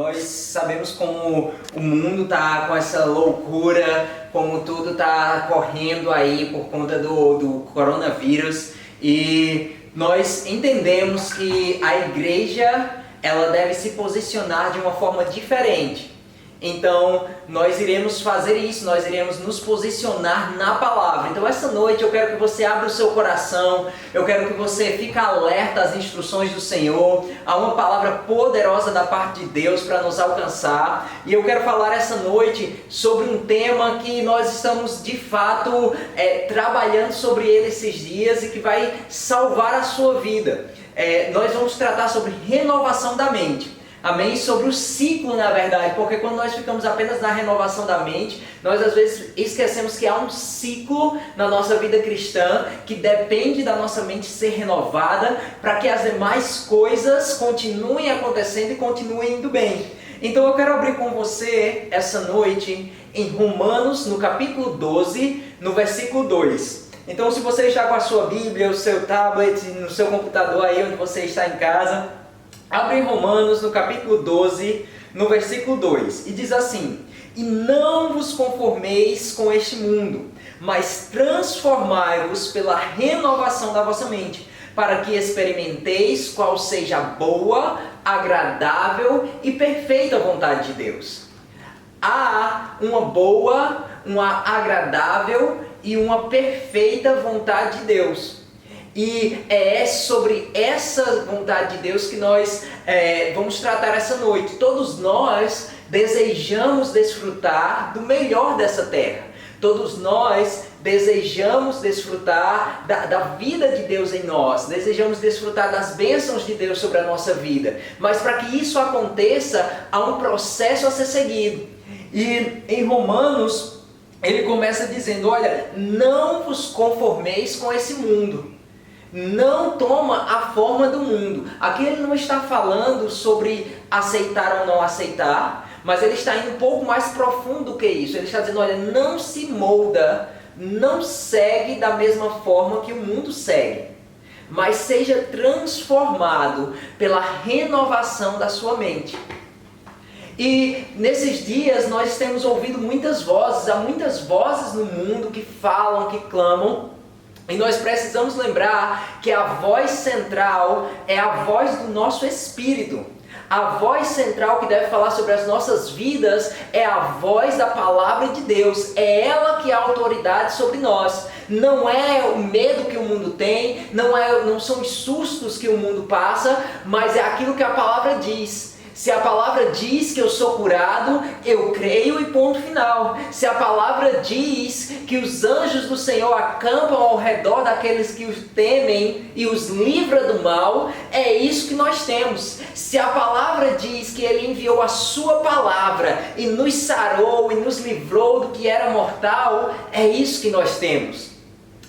Nós sabemos como o mundo está com essa loucura, como tudo está correndo aí por conta do coronavírus, e nós entendemos que a igreja ela deve se posicionar de uma forma diferente. Então, nós iremos fazer isso, nós iremos nos posicionar na palavra. Então, essa noite eu quero que você abra o seu coração, eu quero que você fique alerta às instruções do Senhor, há uma palavra poderosa da parte de Deus para nos alcançar. E eu quero falar essa noite sobre um tema que nós estamos de fato trabalhando sobre ele esses dias e que vai salvar a sua vida. Nós vamos tratar sobre renovação da mente. Amém? Sobre o ciclo, na verdade, porque quando nós ficamos apenas na renovação da mente, nós às vezes esquecemos que há um ciclo na nossa vida cristã que depende da nossa mente ser renovada para que as demais coisas continuem acontecendo e continuem indo bem. Então eu quero abrir com você essa noite em Romanos, no capítulo 12, no versículo 2. Então se você está com a sua Bíblia, o seu tablet, no seu computador aí onde você está em casa, abre em Romanos, no capítulo 12, no versículo 2, e diz assim: E não vos conformeis com este mundo, mas transformai-vos pela renovação da vossa mente, para que experimenteis qual seja a boa, agradável e perfeita vontade de Deus. Há uma boa, uma agradável e uma perfeita vontade de Deus. E é sobre essa vontade de Deus que nós vamos tratar essa noite. Todos nós desejamos desfrutar do melhor dessa terra. Todos nós desejamos desfrutar da vida de Deus em nós. Desejamos desfrutar das bênçãos de Deus sobre a nossa vida. Mas para que isso aconteça, há um processo a ser seguido. E em Romanos, ele começa dizendo: olha, não vos conformeis com esse mundo. Não toma a forma do mundo. Aqui ele não está falando sobre aceitar ou não aceitar, mas ele está indo um pouco mais profundo do que isso. Ele está dizendo: olha, não se molda, não segue da mesma forma que o mundo segue, mas seja transformado pela renovação da sua mente. E nesses dias nós temos ouvido muitas vozes, há muitas vozes no mundo que falam, que clamam. E nós precisamos lembrar que a voz central é a voz do nosso espírito. A voz central que deve falar sobre as nossas vidas é a voz da palavra de Deus. É ela que é a autoridade sobre nós. Não é o medo que o mundo tem, não são os sustos que o mundo passa, mas é aquilo que a palavra diz. Se a palavra diz que eu sou curado, eu creio e ponto final. Se a palavra diz que os anjos do Senhor acampam ao redor daqueles que os temem e os livra do mal, é isso que nós temos. Se a palavra diz que Ele enviou a sua palavra e nos sarou e nos livrou do que era mortal, é isso que nós temos.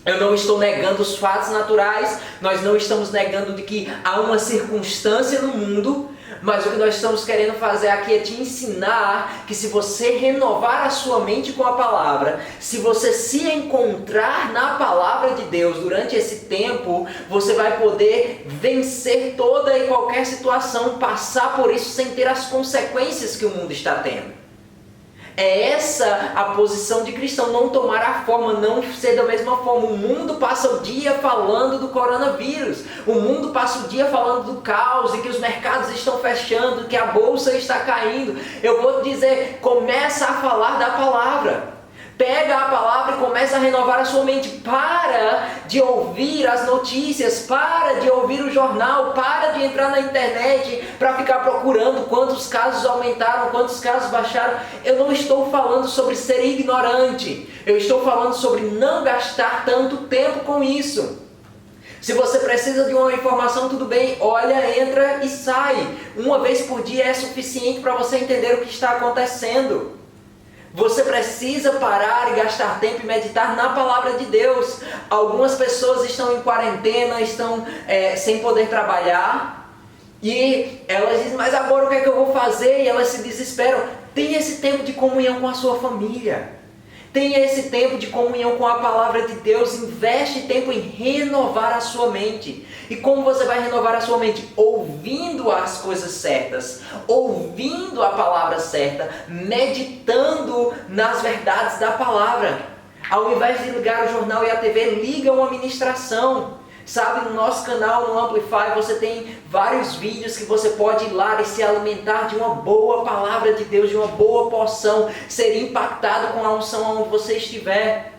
Eu não estou negando os fatos naturais, nós não estamos negando de que há uma circunstância no mundo, mas o que nós estamos querendo fazer aqui é te ensinar que se você renovar a sua mente com a palavra, se você se encontrar na palavra de Deus durante esse tempo, você vai poder vencer toda e qualquer situação, passar por isso sem ter as consequências que o mundo está tendo. É essa a posição de cristão, não tomar a forma, não ser da mesma forma. O mundo passa o dia falando do coronavírus, o mundo passa o dia falando do caos e que os mercados estão fechando, que a bolsa está caindo. Eu vou te dizer, começa a falar da palavra. Pega a palavra e começa a renovar a sua mente. Para de ouvir as notícias, para de ouvir o jornal, para de entrar na internet para ficar procurando quantos casos aumentaram, quantos casos baixaram. Eu não estou falando sobre ser ignorante, eu estou falando sobre não gastar tanto tempo com isso. Se você precisa de uma informação, tudo bem, olha, entra e sai. Uma vez por dia é suficiente para você entender o que está acontecendo. Você precisa parar e gastar tempo e meditar na palavra de Deus. Algumas pessoas estão em quarentena, estão sem poder trabalhar. E elas dizem: mas agora o que é que eu vou fazer? E elas se desesperam. Tenha esse tempo de comunhão com a sua família. Tenha esse tempo de comunhão com a palavra de Deus. Investe tempo em renovar a sua mente. E como você vai renovar a sua mente? Ouvindo as coisas certas, ouvindo a palavra certa, meditando nas verdades da palavra. Ao invés de ligar o jornal e a TV, liga uma ministração. Sabe, no nosso canal, no Amplify, você tem vários vídeos que você pode ir lá e se alimentar de uma boa palavra de Deus, de uma boa porção, ser impactado com a unção onde você estiver.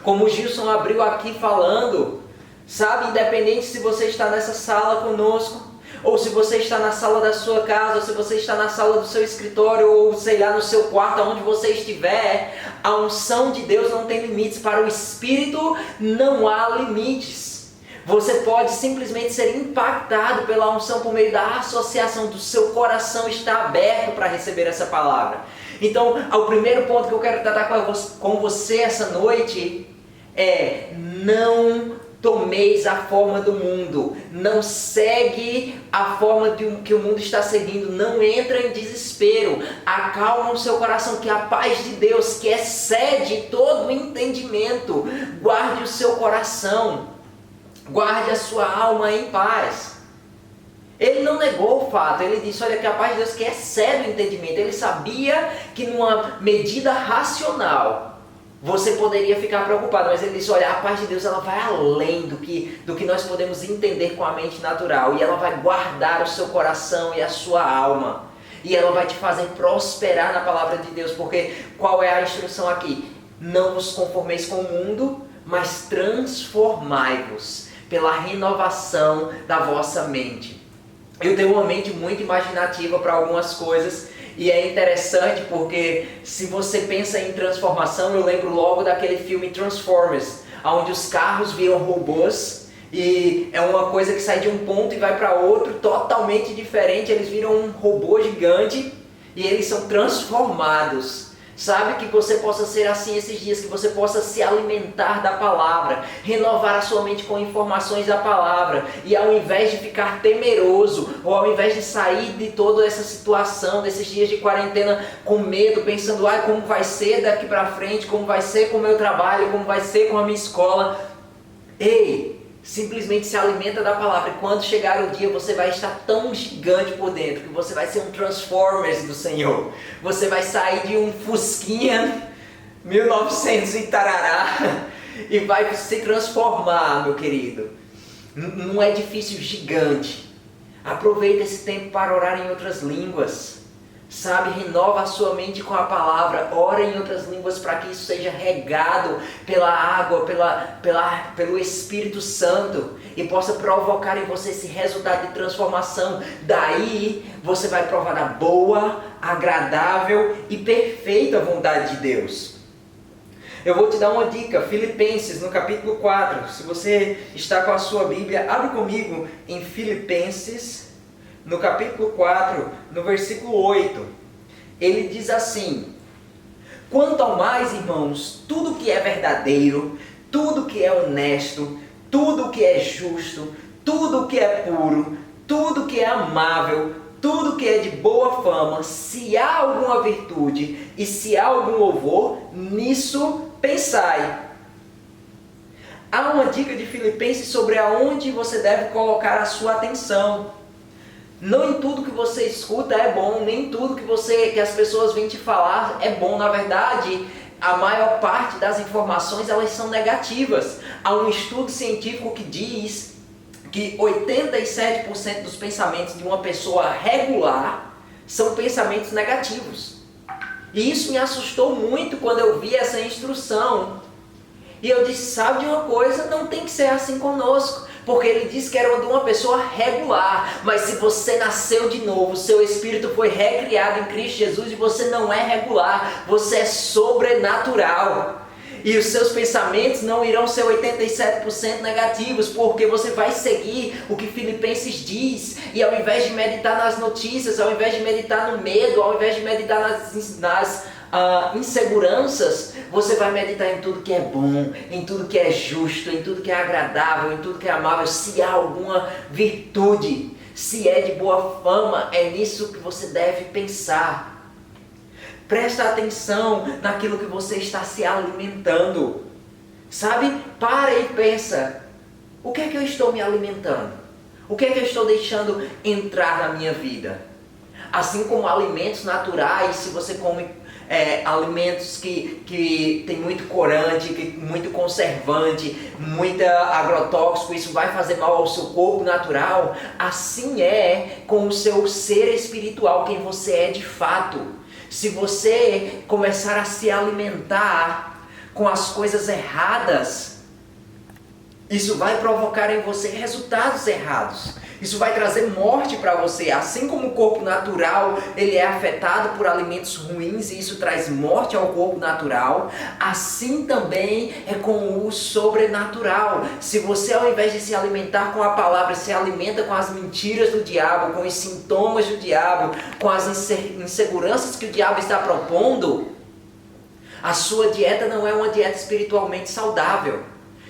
Como o Gilson abriu aqui falando, sabe, independente se você está nessa sala conosco, ou se você está na sala da sua casa, ou se você está na sala do seu escritório, ou sei lá, no seu quarto, onde você estiver, a unção de Deus não tem limites. Para o Espírito não há limites. Você pode simplesmente ser impactado pela unção por meio da associação do seu coração estar aberto para receber essa palavra. Então, o primeiro ponto que eu quero tratar com você essa noite é: não tomeis a forma do mundo, não segue a forma que o mundo está seguindo, não entra em desespero, acalma o seu coração, que a paz de Deus, que excede todo o entendimento, guarde o seu coração. Guarde a sua alma em paz. Ele não negou o fato, ele disse, olha, que a paz de Deus que excede o entendimento. Ele sabia que numa medida racional você poderia ficar preocupado, mas ele disse, olha, a paz de Deus ela vai além do que nós podemos entender com a mente natural, e ela vai guardar o seu coração e a sua alma, e ela vai te fazer prosperar na palavra de Deus, porque qual é a instrução aqui? Não vos conformeis com o mundo, mas transformai-vos pela renovação da vossa mente. Eu tenho uma mente muito imaginativa para algumas coisas, e é interessante porque se você pensa em transformação, eu lembro logo daquele filme Transformers, onde os carros viram robôs, e é uma coisa que sai de um ponto e vai para outro, totalmente diferente. Eles viram um robô gigante e eles são transformados. Sabe, que você possa ser assim esses dias, que você possa se alimentar da palavra, renovar a sua mente com informações da palavra, e ao invés de ficar temeroso, ou ao invés de sair de toda essa situação, desses dias de quarentena com medo, pensando, como vai ser daqui para frente, como vai ser com o meu trabalho, como vai ser com a minha escola. Ei, simplesmente se alimenta da palavra, e quando chegar o dia você vai estar tão gigante por dentro que você vai ser um Transformers do Senhor. Você vai sair de um Fusquinha 1900 e tarará e vai se transformar, meu querido, num edifício gigante. Aproveita esse tempo para orar em outras línguas. Sabe, renova a sua mente com a palavra, ora em outras línguas para que isso seja regado pela água, pelo Espírito Santo, e possa provocar em você esse resultado de transformação. Daí você vai provar da boa, agradável e perfeita vontade de Deus. Eu vou te dar uma dica, Filipenses no capítulo 4, se você está com a sua Bíblia, abre comigo em Filipenses, no capítulo 4, no versículo 8, ele diz assim: quanto ao mais, irmãos, tudo que é verdadeiro, tudo que é honesto, tudo que é justo, tudo que é puro, tudo que é amável, tudo que é de boa fama, se há alguma virtude e se há algum louvor, nisso pensai. Há uma dica de Filipenses sobre aonde você deve colocar a sua atenção. Não em tudo que você escuta é bom, nem tudo que as pessoas vêm te falar é bom. Na verdade, a maior parte das informações elas são negativas. Há um estudo científico que diz que 87% dos pensamentos de uma pessoa regular são pensamentos negativos. E isso me assustou muito quando eu vi essa instrução. E eu disse, sabe de uma coisa, não tem que ser assim conosco. Porque ele disse que era de uma pessoa regular. Mas se você nasceu de novo, seu espírito foi recriado em Cristo Jesus e você não é regular, você é sobrenatural. E os seus pensamentos não irão ser 87% negativos, porque você vai seguir o que Filipenses diz. E ao invés de meditar nas notícias, ao invés de meditar no medo, ao invés de meditar nas inseguranças, você vai meditar em tudo que é bom, em tudo que é justo, em tudo que é agradável, em tudo que é amável. Se há alguma virtude, se é de boa fama, é nisso que você deve pensar. Presta atenção naquilo que você está se alimentando. Sabe? Para e pensa. O que é que eu estou me alimentando? O que é que eu estou deixando entrar na minha vida? Assim como alimentos naturais, se você come alimentos que tem muito corante, muito conservante, muito agrotóxico, isso vai fazer mal ao seu corpo natural. Assim é com o seu ser espiritual, quem você é de fato. Se você começar a se alimentar com as coisas erradas, isso vai provocar em você resultados errados. Isso vai trazer morte para você. Assim como o corpo natural ele é afetado por alimentos ruins e isso traz morte ao corpo natural, assim também é com o sobrenatural. Se você, ao invés de se alimentar com a palavra, se alimenta com as mentiras do diabo, com os sintomas do diabo, com as inseguranças que o diabo está propondo, a sua dieta não é uma dieta espiritualmente saudável.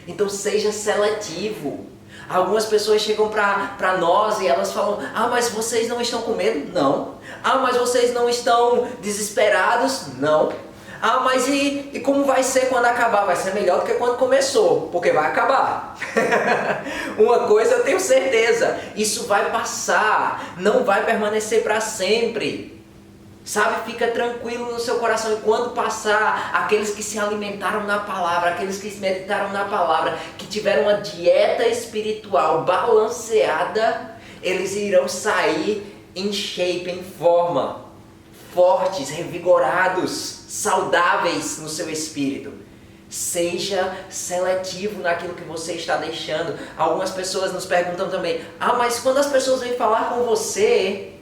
Então seja seletivo. Algumas pessoas chegam para nós e elas falam: ah, mas vocês não estão com medo? Não. Ah, mas vocês não estão desesperados? Não. Ah, mas e como vai ser quando acabar? Vai ser melhor do que quando começou, porque vai acabar. Uma coisa eu tenho certeza, isso vai passar, não vai permanecer para sempre. Sabe, fica tranquilo no seu coração. E quando passar, aqueles que se alimentaram na palavra, aqueles que meditaram na palavra, que tiveram uma dieta espiritual balanceada, eles irão sair em shape, em forma, fortes, revigorados, saudáveis no seu espírito. Seja seletivo naquilo que você está deixando. Algumas pessoas nos perguntam também: ah, mas quando as pessoas vêm falar com você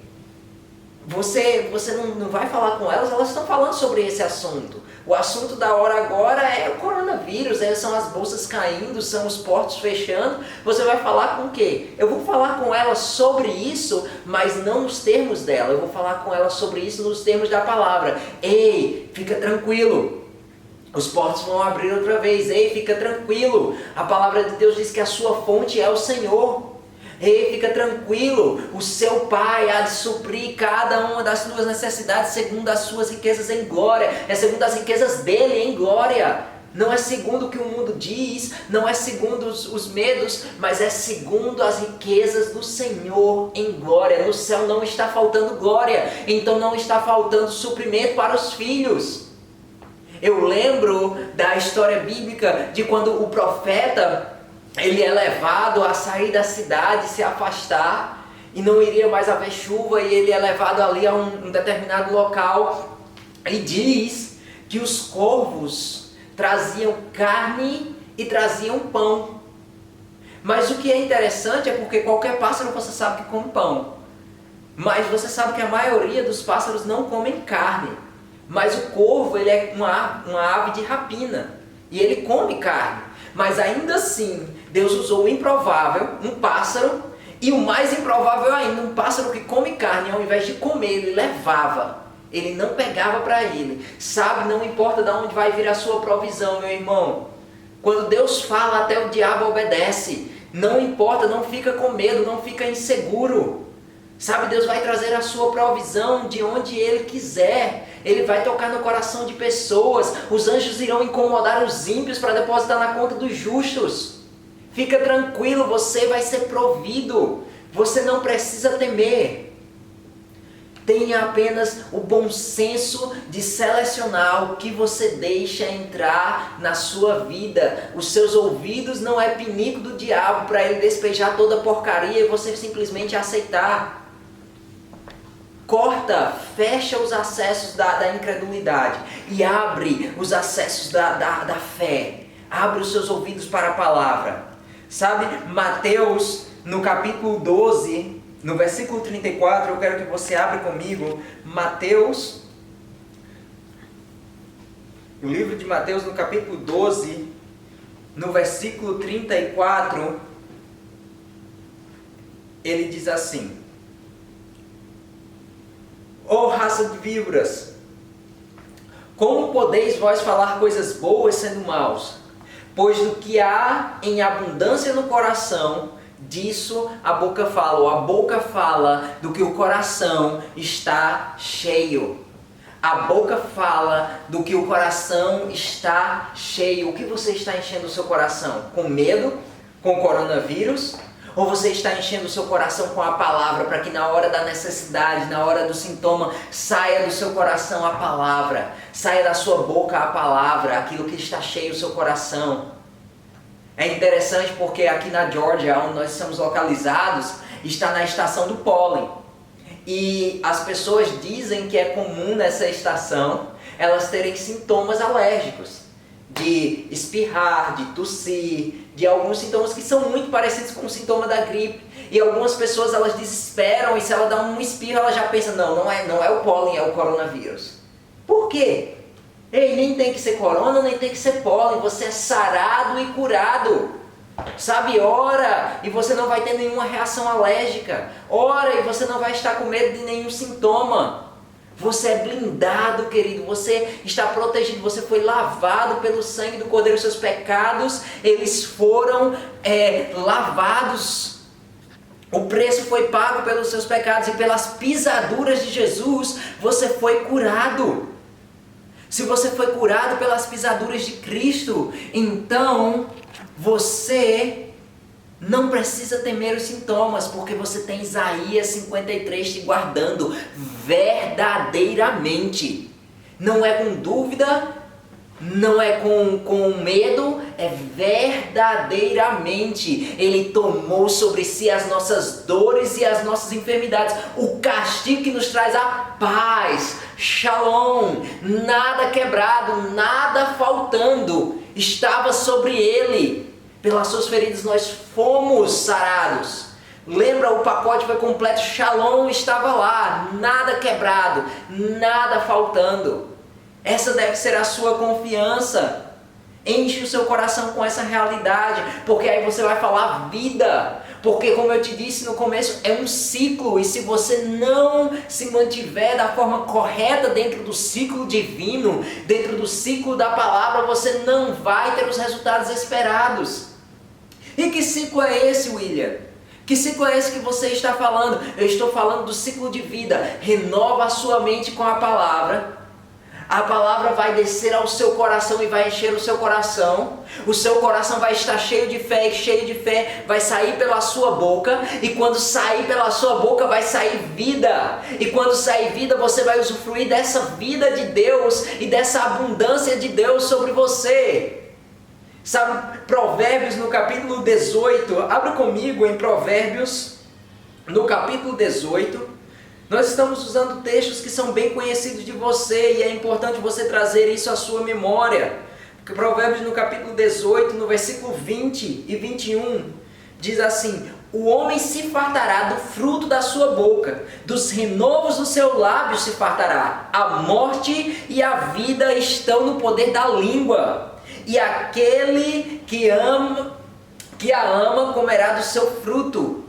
não vai falar com elas? Elas estão falando sobre esse assunto. O assunto da hora agora é o coronavírus, são as bolsas caindo, são os portos fechando. Você vai falar com o quê? Eu vou falar com elas sobre isso, mas não nos termos dela. Eu vou falar com elas sobre isso nos termos da palavra. Ei, fica tranquilo. Os portos vão abrir outra vez. Ei, fica tranquilo. A palavra de Deus diz que a sua fonte é o Senhor. Ei, fica tranquilo, o seu Pai há de suprir cada uma das suas necessidades segundo as suas riquezas em glória. É segundo as riquezas dele em glória. Não é segundo o que o mundo diz, não é segundo os medos, mas é segundo as riquezas do Senhor em glória. No céu não está faltando glória, então não está faltando suprimento para os filhos. Eu lembro da história bíblica de quando o profeta ele é levado a sair da cidade, se afastar, e não iria mais haver chuva, e ele é levado ali a um determinado local, e diz que os corvos traziam carne e traziam pão. Mas o que é interessante é porque qualquer pássaro você sabe que come pão, mas você sabe que a maioria dos pássaros não comem carne. Mas o corvo ele é uma ave de rapina, e ele come carne. Mas ainda assim, Deus usou o improvável, um pássaro, e o mais improvável ainda, um pássaro que come carne, ao invés de comer, ele levava. Ele não pegava para ele. Sabe, não importa de onde vai vir a sua provisão, meu irmão. Quando Deus fala, até o diabo obedece. Não importa, não fica com medo, não fica inseguro. Sabe, Deus vai trazer a sua provisão de onde Ele quiser. Ele vai tocar no coração de pessoas. Os anjos irão incomodar os ímpios para depositar na conta dos justos. Fica tranquilo, você vai ser provido. Você não precisa temer. Tenha apenas o bom senso de selecionar o que você deixa entrar na sua vida. Os seus ouvidos não é pinico do diabo para ele despejar toda a porcaria e você simplesmente aceitar. Corta, fecha os acessos da incredulidade e abre os acessos da fé. Abre os seus ouvidos para a palavra. Sabe, Mateus, no capítulo 12, no versículo 34, eu quero que você abra comigo. Mateus, o livro de Mateus, no capítulo 12, no versículo 34, ele diz assim: ó raça de víboras, como podeis vós falar coisas boas sendo maus? Pois do que há em abundância no coração, disso a boca fala. Ou a boca fala do que o coração está cheio. A boca fala do que o coração está cheio. O que você está enchendo o seu coração? Com medo? Com o coronavírus? Ou você está enchendo o seu coração com a palavra para que na hora da necessidade, na hora do sintoma, saia do seu coração a palavra, saia da sua boca a palavra, aquilo que está cheio o seu coração. É interessante porque aqui na Geórgia, onde nós estamos localizados, está na estação do pólen. E as pessoas dizem que é comum nessa estação elas terem sintomas alérgicos, de espirrar, de tossir, de alguns sintomas que são muito parecidos com o sintoma da gripe. E algumas pessoas elas desesperam e se ela dá um espirro ela já pensa, não é o pólen, é o coronavírus. Por quê? Ei, nem tem que ser corona, nem tem que ser pólen, você é sarado e curado. Sabe, ora e você não vai ter nenhuma reação alérgica. Ora e você não vai estar com medo de nenhum sintoma. Você é blindado, querido, você está protegido, você foi lavado pelo sangue do Cordeiro, seus pecados, eles foram lavados. O preço foi pago pelos seus pecados e pelas pisaduras de Jesus, você foi curado. Se você foi curado pelas pisaduras de Cristo, então você não precisa temer os sintomas, porque você tem Isaías 53 te guardando verdadeiramente. Não é com dúvida, não é com medo, é verdadeiramente. Ele tomou sobre si as nossas dores e as nossas enfermidades. O castigo que nos traz a paz, shalom, nada quebrado, nada faltando, estava sobre ele. Pelas suas feridas nós fomos sarados. Lembra, o pacote foi completo, shalom estava lá, nada quebrado, nada faltando. Essa deve ser a sua confiança. Enche o seu coração com essa realidade, porque aí você vai falar vida. Porque como eu te disse no começo, é um ciclo, e se você não se mantiver da forma correta dentro do ciclo divino, dentro do ciclo da palavra, você não vai ter os resultados esperados. E que ciclo é esse, William? Que ciclo é esse que você está falando? Eu estou falando do ciclo de vida. Vai a sua mente com a palavra. A palavra vai descer ao seu coração e vai encher o seu coração. O seu coração vai estar cheio de fé, e cheio de fé vai sair pela sua boca. E quando sair pela sua boca vai sair vida. E quando sair vida você vai usufruir dessa vida de Deus e dessa abundância de Deus sobre você. Sabe, Provérbios no capítulo 18, abra comigo em Provérbios no capítulo 18, nós estamos usando textos que são bem conhecidos de você e é importante você trazer isso à sua memória. Porque Provérbios no capítulo 18, no versículo 20 e 21, diz assim: o homem se fartará do fruto da sua boca, dos renovos do seu lábio se fartará. A morte e a vida estão no poder da língua. E aquele que a ama comerá do seu fruto.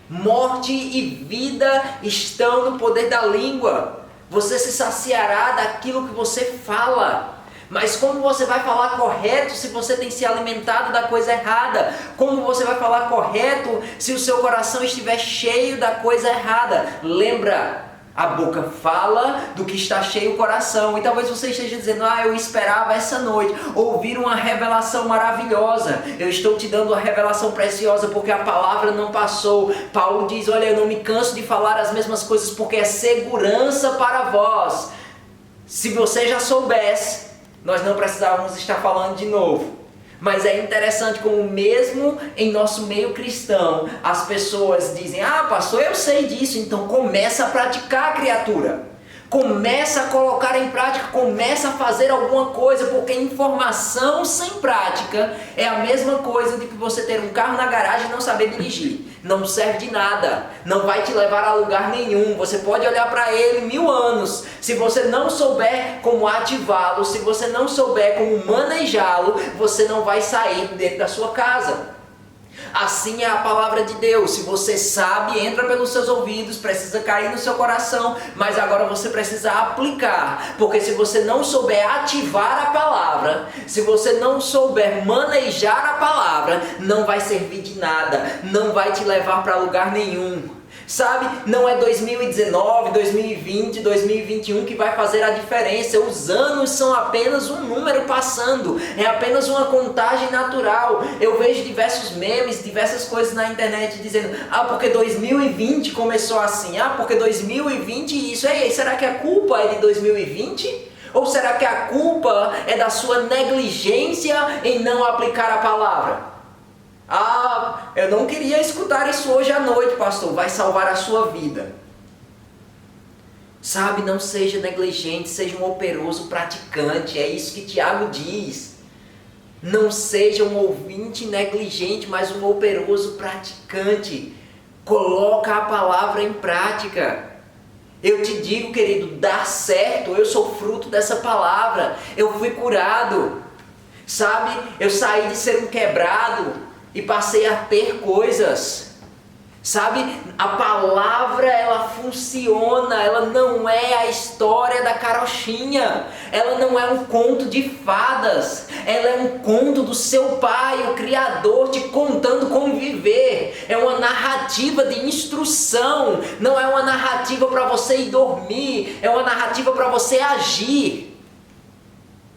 Morte e vida estão no poder da língua. Você se saciará daquilo que você fala. Mas como você vai falar correto se você tem se alimentado da coisa errada? Como você vai falar correto se o seu coração estiver cheio da coisa errada? Lembra, a boca fala do que está cheio o coração. E talvez você esteja dizendo: eu esperava essa noite ouvir uma revelação maravilhosa. Eu estou te dando uma revelação preciosa porque a palavra não passou. Paulo diz: olha, eu não me canso de falar as mesmas coisas porque é segurança para vós. Se você já soubesse, nós não precisávamos estar falando de novo. Mas é interessante como mesmo em nosso meio cristão, as pessoas dizem: pastor, eu sei disso, então começa a praticar, criatura. Começa a colocar em prática, começa a fazer alguma coisa, porque informação sem prática é a mesma coisa de que você ter um carro na garagem e não saber dirigir. Não serve de nada, não vai te levar a lugar nenhum. Você pode olhar para ele 1000 anos, se você não souber como ativá-lo, se você não souber como manejá-lo, você não vai sair dentro da sua casa. Assim é a palavra de Deus. Se você sabe, entra pelos seus ouvidos, precisa cair no seu coração, mas agora você precisa aplicar, porque se você não souber ativar a palavra, se você não souber manejar a palavra, não vai servir de nada, não vai te levar para lugar nenhum. Sabe, não é 2019, 2020, 2021 que vai fazer a diferença. Os anos são apenas um número passando, é apenas uma contagem natural. Eu vejo diversos memes, diversas coisas na internet dizendo: ah, porque 2020 começou assim, ah, porque 2020 isso. Ei, será que a culpa é de 2020? Ou será que a culpa é da sua negligência em não aplicar a palavra? Ah, eu não queria escutar isso hoje à noite, pastor. Vai salvar a sua vida. Sabe, não seja negligente, seja um operoso praticante. É isso que Tiago diz. Não seja um ouvinte negligente, mas um operoso praticante. Coloca a palavra em prática. Eu te digo, querido, dá certo. Eu sou fruto dessa palavra. Eu fui curado. Sabe, eu saí de ser um quebrado e passei a ter coisas. Sabe, a palavra ela funciona, ela não é a história da carochinha, ela não é um conto de fadas, ela é um conto do seu pai, o Criador, te contando como viver. É uma narrativa de instrução, não é uma narrativa para você ir dormir, é uma narrativa para você agir.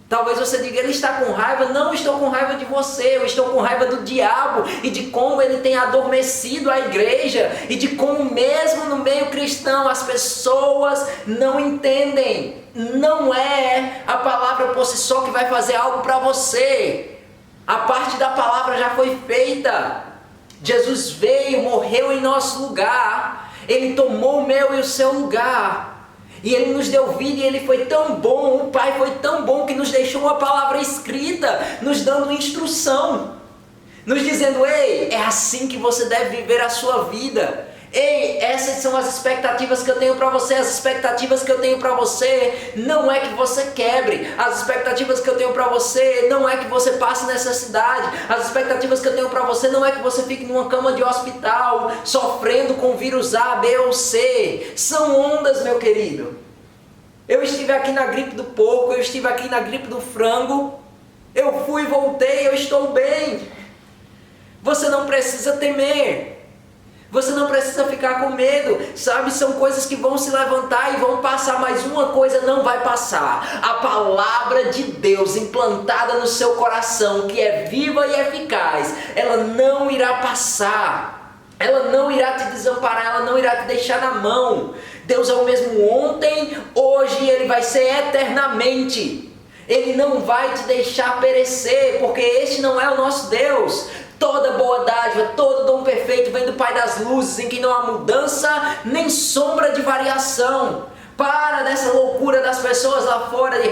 Talvez você diga: ele está com raiva. Não estou com raiva de você, eu estou com raiva do diabo e de como ele tem adormecido a igreja e de como mesmo no meio cristão as pessoas não entendem. Não é a palavra por si só que vai fazer algo para você. A parte da palavra já foi feita. Jesus veio, morreu em nosso lugar, ele tomou o meu e o seu lugar. E ele nos deu vida e ele foi tão bom, o Pai foi tão bom que nos deixou uma palavra escrita, nos dando instrução, nos dizendo: ei, é assim que você deve viver a sua vida. Ei, essas são as expectativas que eu tenho para você. As expectativas que eu tenho para você não é que você quebre. As expectativas que eu tenho para você não é que você passe necessidade. As expectativas que eu tenho para você não é que você fique numa cama de hospital sofrendo com vírus A, B ou C. São ondas, meu querido. Eu estive aqui na gripe do porco, eu estive aqui na gripe do frango. Eu fui e voltei, eu estou bem. Você não precisa temer. Você não precisa ficar com medo, sabe? São coisas que vão se levantar e vão passar, mas uma coisa não vai passar: a palavra de Deus implantada no seu coração, que é viva e eficaz, ela não irá passar, ela não irá te desamparar, ela não irá te deixar na mão. Deus é o mesmo ontem, hoje e Ele vai ser eternamente. Ele não vai te deixar perecer, porque este não é o nosso Deus. Toda boa dádiva, todo dom perfeito vem do Pai das luzes, em que não há mudança nem sombra de variação. Para dessa loucura das pessoas lá fora de: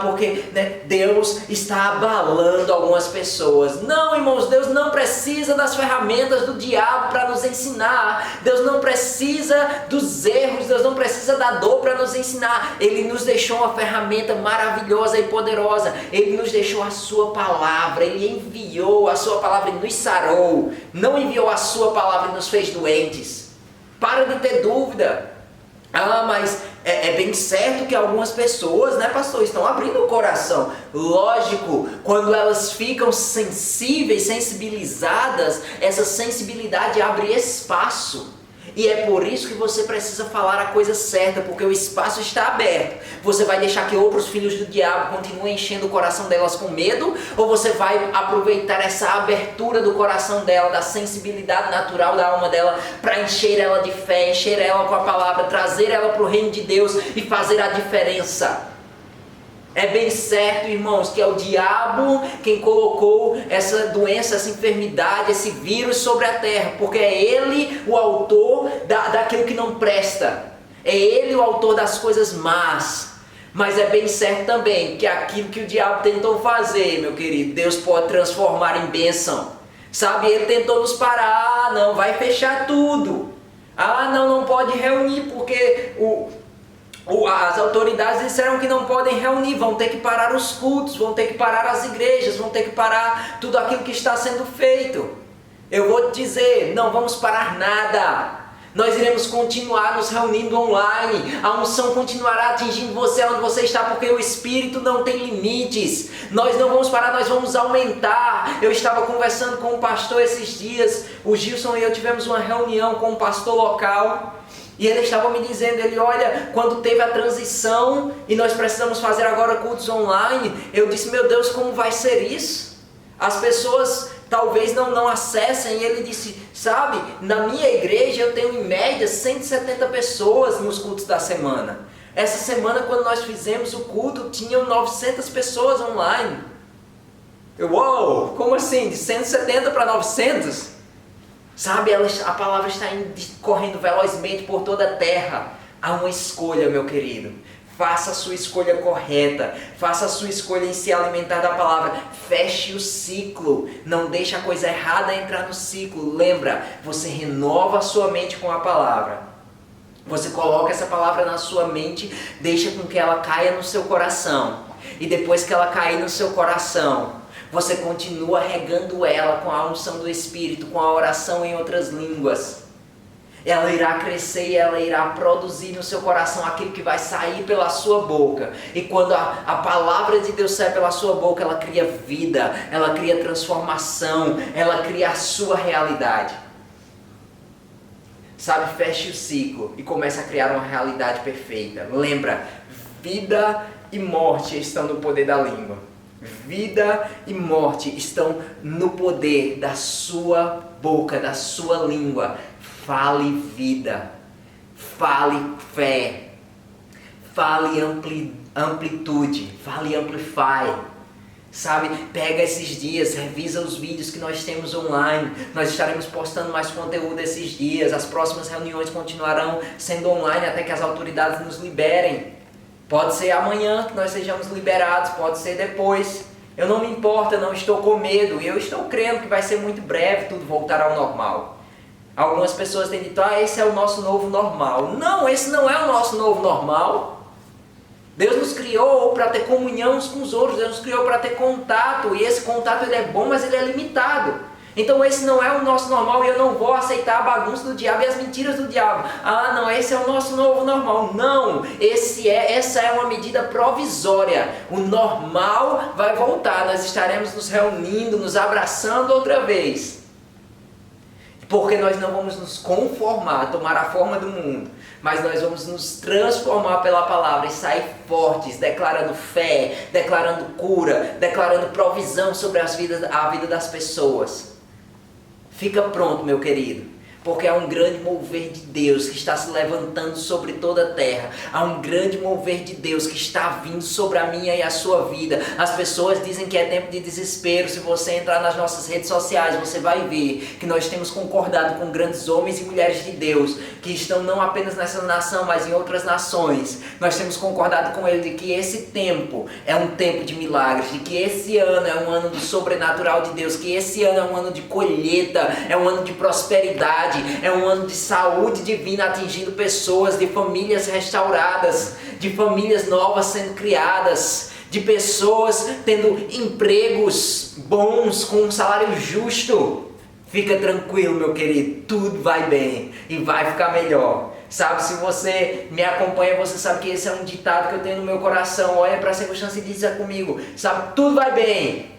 porque Deus está abalando algumas pessoas. Não, irmãos, Deus não precisa das ferramentas do diabo para nos ensinar. Deus não precisa dos erros, Deus não precisa da dor para nos ensinar. Ele nos deixou uma ferramenta maravilhosa e poderosa. Ele nos deixou a sua palavra. Ele enviou a sua palavra e nos sarou. Não enviou a sua palavra e nos fez doentes. Para de ter dúvida. Mas é bem certo que algumas pessoas, né, pastor, estão abrindo o coração. Lógico, quando elas ficam sensíveis, sensibilizadas, essa sensibilidade abre espaço. E é por isso que você precisa falar a coisa certa, porque o espaço está aberto. Você vai deixar que outros filhos do diabo continuem enchendo o coração delas com medo? Ou você vai aproveitar essa abertura do coração dela, da sensibilidade natural da alma dela, para encher ela de fé, encher ela com a palavra, trazer ela para o reino de Deus e fazer a diferença? É bem certo, irmãos, que é o diabo quem colocou essa doença, essa enfermidade, esse vírus sobre a terra, porque é ele o autor daquilo que não presta, é ele o autor das coisas más. Mas é bem certo também que aquilo que o diabo tentou fazer, meu querido, Deus pode transformar em bênção. Sabe, ele tentou nos parar: não, vai fechar tudo, não pode reunir porque as autoridades disseram que não podem reunir, vão ter que parar os cultos, vão ter que parar as igrejas, vão ter que parar tudo aquilo que está sendo feito. Eu vou te dizer: não vamos parar nada. Nós iremos continuar nos reunindo online. A unção continuará atingindo você onde você está, porque o Espírito não tem limites. Nós não vamos parar, nós vamos aumentar. Eu estava conversando com um pastor esses dias. O Gilson e eu tivemos uma reunião com um pastor local. E ele estava me dizendo, olha, quando teve a transição e nós precisamos fazer agora cultos online, eu disse, meu Deus, como vai ser isso? As pessoas talvez não acessem. E ele disse, sabe, na minha igreja eu tenho em média 170 pessoas nos cultos da semana. Essa semana, quando nós fizemos o culto, tinham 900 pessoas online. Uou, como assim? De 170 para 900? Sabe, a palavra está correndo velozmente por toda a terra. Há uma escolha, meu querido. Faça a sua escolha correta. Faça a sua escolha em se alimentar da palavra. Feche o ciclo. Não deixe a coisa errada entrar no ciclo. Lembra, você renova a sua mente com a palavra. Você coloca essa palavra na sua mente, deixa com que ela caia no seu coração. E depois que ela cair no seu coração, você continua regando ela com a unção do Espírito, com a oração em outras línguas. Ela irá crescer e ela irá produzir no seu coração aquilo que vai sair pela sua boca. E quando a palavra de Deus sai pela sua boca, ela cria vida, ela cria transformação, ela cria a sua realidade. Sabe, feche o ciclo e comece a criar uma realidade perfeita. Lembra, vida e morte estão no poder da língua. Vida e morte estão no poder da sua boca, da sua língua. Fale vida, fale fé, fale amplitude, fale amplify. Sabe, pega esses dias, revisa os vídeos que nós temos online. Nós estaremos postando mais conteúdo esses dias. As próximas reuniões continuarão sendo online até que as autoridades nos liberem. Pode ser amanhã que nós sejamos liberados, pode ser depois. Eu não me importo, eu não estou com medo. E eu estou crendo que vai ser muito breve tudo voltar ao normal. Algumas pessoas têm dito, esse é o nosso novo normal. Não, esse não é o nosso novo normal. Deus nos criou para ter comunhão uns com os outros. Deus nos criou para ter contato. E esse contato ele é bom, mas ele é limitado. Então esse não é o nosso normal e eu não vou aceitar a bagunça do diabo e as mentiras do diabo. Não, esse é o nosso novo normal. Não, essa é uma medida provisória. O normal vai voltar. Nós estaremos nos reunindo, nos abraçando outra vez. Porque nós não vamos nos conformar, tomar a forma do mundo. Mas nós vamos nos transformar pela palavra e sair fortes, declarando fé, declarando cura, declarando provisão sobre a vida das pessoas. Fica pronto, meu querido, porque há um grande mover de Deus que está se levantando sobre toda a terra. Há um grande mover de Deus que está vindo sobre a minha e a sua vida. As pessoas dizem que é tempo de desespero. Se você entrar nas nossas redes sociais, você vai ver que nós temos concordado com grandes homens e mulheres de Deus que estão não apenas nessa nação, mas em outras nações. Nós temos concordado com eles de que esse tempo é um tempo de milagres, de que esse ano é um ano do sobrenatural de Deus, que esse ano é um ano de colheita, é um ano de prosperidade, é um ano de saúde divina atingindo pessoas, de famílias restauradas, de famílias novas sendo criadas, de pessoas tendo empregos bons com um salário justo. Fica tranquilo, meu querido, tudo vai bem e vai ficar melhor. Sabe, se você me acompanha, você sabe que esse é um ditado que eu tenho no meu coração. Olha para a circunstância e diz comigo, sabe, tudo vai bem.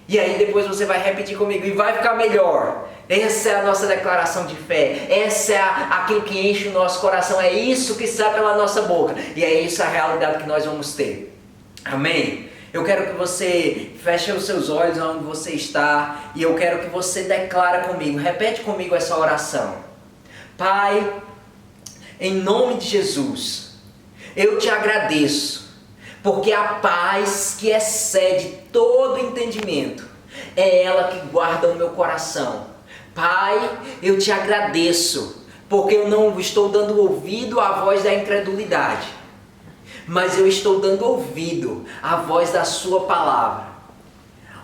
E aí depois você vai repetir comigo e vai ficar melhor. Essa é a nossa declaração de fé. Essa é aquilo que enche o nosso coração. É isso que sai pela nossa boca. E é isso a realidade que nós vamos ter. Amém? Eu quero que você feche os seus olhos onde você está. E eu quero que você declare comigo. Repete comigo essa oração. Pai, em nome de Jesus, eu te agradeço. Porque a paz que excede todo entendimento é ela que guarda o meu coração. Pai, eu te agradeço, porque eu não estou dando ouvido à voz da incredulidade, mas eu estou dando ouvido à voz da sua palavra.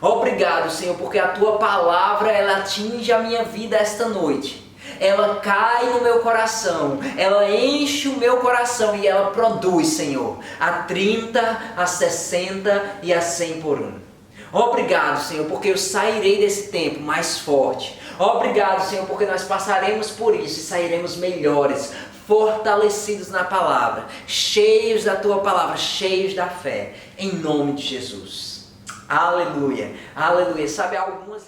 Obrigado, Senhor, porque a tua palavra ela atinge a minha vida esta noite. Ela cai no meu coração, ela enche o meu coração e ela produz, Senhor, a 30, a 60 e a 100 por um. Obrigado, Senhor, porque eu sairei desse tempo mais forte. Obrigado, Senhor, porque nós passaremos por isso e sairemos melhores, fortalecidos na palavra, cheios da tua palavra, cheios da fé, em nome de Jesus. Aleluia, aleluia. Sabe, algumas